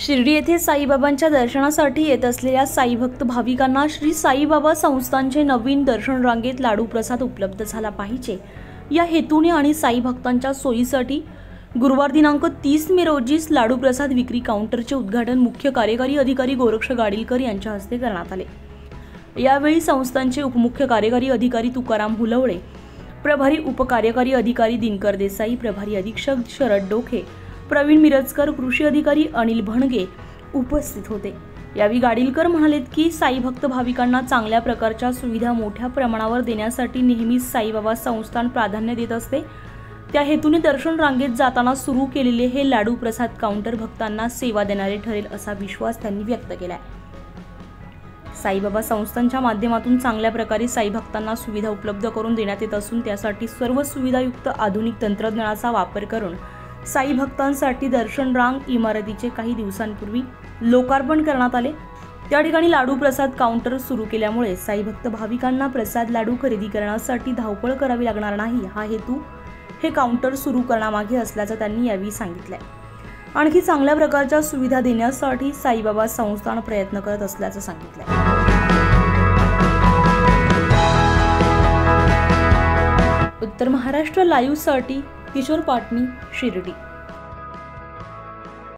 शिर्डी येथे साईबाबांच्या दर्शनासाठी येत असलेल्या साईभक्त भाविकांना श्री साईबाबा संस्थानचे नवीन दर्शन रांगेत लाडू प्रसाद उपलब्ध झाला पाहिजे या हेतूने आणि साई भक्तांच्या सोयीसाठी गुरुवार दिनांक 30 मे रोजी लाडू प्रसाद विक्री काउंटरचे उद्घाटन मुख्य कार्यकारी अधिकारी गोरक्ष गाडीलकर यांच्या हस्ते करण्यात आले। यावेळी संस्थानचे उपमुख्य कार्यकारी अधिकारी तुकाराम हुलवळे, प्रभारी उपकार्यकारी अधिकारी दिनकर देसाई, प्रभारी अधीक्षक शरद डोखे, प्रवीण मिरजकर, कृषी अधिकारी अनिल भणगे उपस्थित होते। यावेळी गाडीलकर म्हणालेत की साई भक्त भाविकांना चांगल्या प्रकारच्या सुविधा मोठ्या प्रमाणावर देण्यासाठी नेहमीच साईबाबा संस्थान प्राधान्य देत असते। त्या हेतूने दर्शन रांगेत जाताना सुरू केलेले हे लाडू प्रसाद काउंटर भक्तांना सेवा देणारे ठरेल असा विश्वास त्यांनी व्यक्त केला। साईबाबा संस्थानच्या माध्यमातून चांगल्या प्रकारे साई भक्तांना सुविधा उपलब्ध करून देण्यात येत असून त्यासाठी सर्व सुविधायुक्त आधुनिक तंत्रज्ञानाचा वापर करून साई भक्तांसाठी दर्शन रांग इमारतीचे काही दिवसांपूर्वी लोकार्पण करण्यात आले। त्या ठिकाणी लाडू प्रसाद काउंटर सुरू केल्यामुळे साई भक्त भाविकांना प्रसाद लाडू खरेदी करण्यासाठी धावपळ करावी लागणार नाही, हा हेतू हे काउंटर सुरू करण्यामागे असल्याचं त्यांनी यावेळी सांगितलंय। आणखी चांगल्या प्रकारच्या सुविधा देण्यासाठी साईबाबा संस्थान प्रयत्न करत असल्याचं सांगितलंय। उत्तर महाराष्ट्र लाईव्हसाठी किशोर पाटणी, शिर्डी।